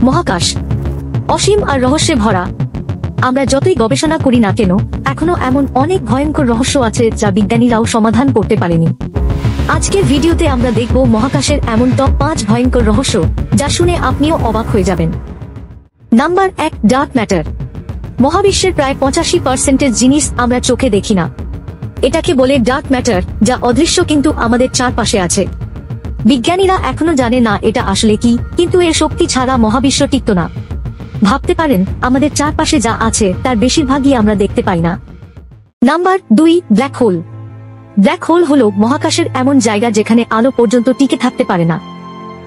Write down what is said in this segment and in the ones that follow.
মহাকাশ অসীম আর রহস্যে ভরা। আমরা যতই গবেষণা করি না কেন, এখনো এমন অনেক ভয়ঙ্কর রহস্য আছে যা বিজ্ঞানীরাও সমাধান করতে পারেনি। আজকের ভিডিওতে আমরা দেখব মহাকাশের এমন টপ 5 ভয়ঙ্কর রহস্য যা শুনে আপনিও অবাক হয়ে যাবেন। Number 1, dark matter. মহাবিশ্বের প্রায় 85% জিনিস আমরা চোখে দেখি না। এটাকে বলে ডার্ক ম্যাটার, যা অদৃশ্য কিন্তু আমাদের চারপাশে আছে। বিজ্ঞানীরা এখনো জানে না এটা আসলে কি, কিন্তু এর শক্তি ছাড়া মহাবিশ্ব টিকত না। ভাবতে পারেন, আমাদের চারপাশে যা আছে তার বেশিরভাগই আমরা দেখতে পাই না। Number 2, black hole. Black hole হলো মহাকাশের এমন জায়গা যেখানে আলো পর্যন্ত টিকে থাকতে পারে না।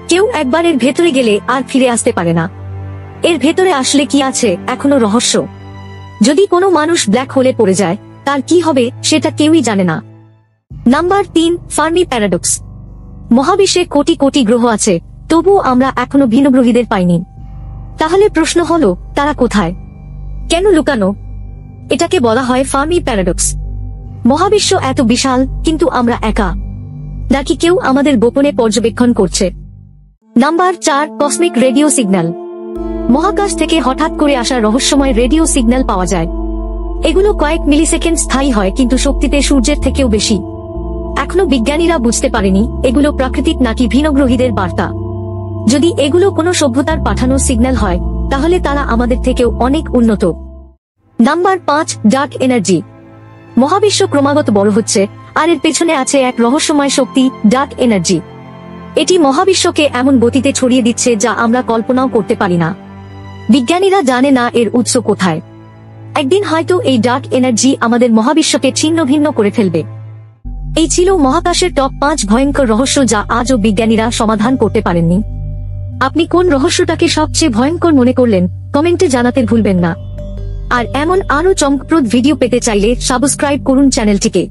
কেউ একবার এর ভেতরে গেলে আর ফিরে আসতে পারে না। এর ভেতরে আসলে কি আছে এখনো রহস্য। যদি কোনো মানুষ ব্ল্যাক হোলে পড়ে যায়, তার কি হবে সেটা কেউই জানে না। Number 3, Fermi paradox. মহাবিশ্বে কোটি কোটি গ্রহ আছে, তবুও আমরা এখনো ভিনগ্রহীদের পাইনি। তাহলে প্রশ্ন হলো, তারা কোথায়, কেন লুকানো? এটাকে বলা হয় ফার্মি প্যারাডক্স। মহাবিশ্ব এত বিশাল, কিন্তু আমরা একা। নাকি কেউ আমাদের গোপনে পর্যবেক্ষণ করছে? Number 4, cosmic radio signal. মহাকাশ থেকে হঠাৎ করে আসা রহস্যময় রেডিও সিগন্যাল পাওয়া যায়। এগুলো কয়েক মিলিসেকেন্ড স্থায়ী হয়, কিন্তু শক্তিতে সূর্যের থেকেও বেশি। এখনো বিজ্ঞানীরা বুঝতে পারেনি এগুলো প্রাকৃতিক নাকি ভিনগ্রহীদের বার্তা। যদি এগুলো কোনো সভ্যতার পাঠানো সিগন্যাল হয়, তাহলে তারা আমাদের থেকেও অনেক উন্নত। Number 5, dark energy. মহাবিশ্ব ক্রমাগত বড় হচ্ছে, আর এর পেছনে আছে এক রহস্যময় শক্তি, ডার্ক এনার্জি। এটি মহাবিশ্বকে এমন গতিতে ছড়িয়ে দিচ্ছে যা আমরা কল্পনাও করতে পারি না। বিজ্ঞানীরা জানে না এর উৎস কোথায়। একদিন হয়তো এই ডার্ক এনার্জি আমাদের মহাবিশ্বকে ছিন্ন ভিন্ন করে ফেলবে। এই ছিল মহাকাশের টপ 5 ভয়ঙ্কর রহস্য যা আজও বিজ্ঞানীরা সমাধান করতে পারেননি। আপনি কোন রহস্যটাকে সবচেয়ে ভয়ঙ্কর মনে করলেন, কমেন্টে জানাতে ভুলবেন না। আর এমন আরো চমকপ্রদ ভিডিও পেতে চাইলে সাবস্ক্রাইব করুন চ্যানেলটিকে।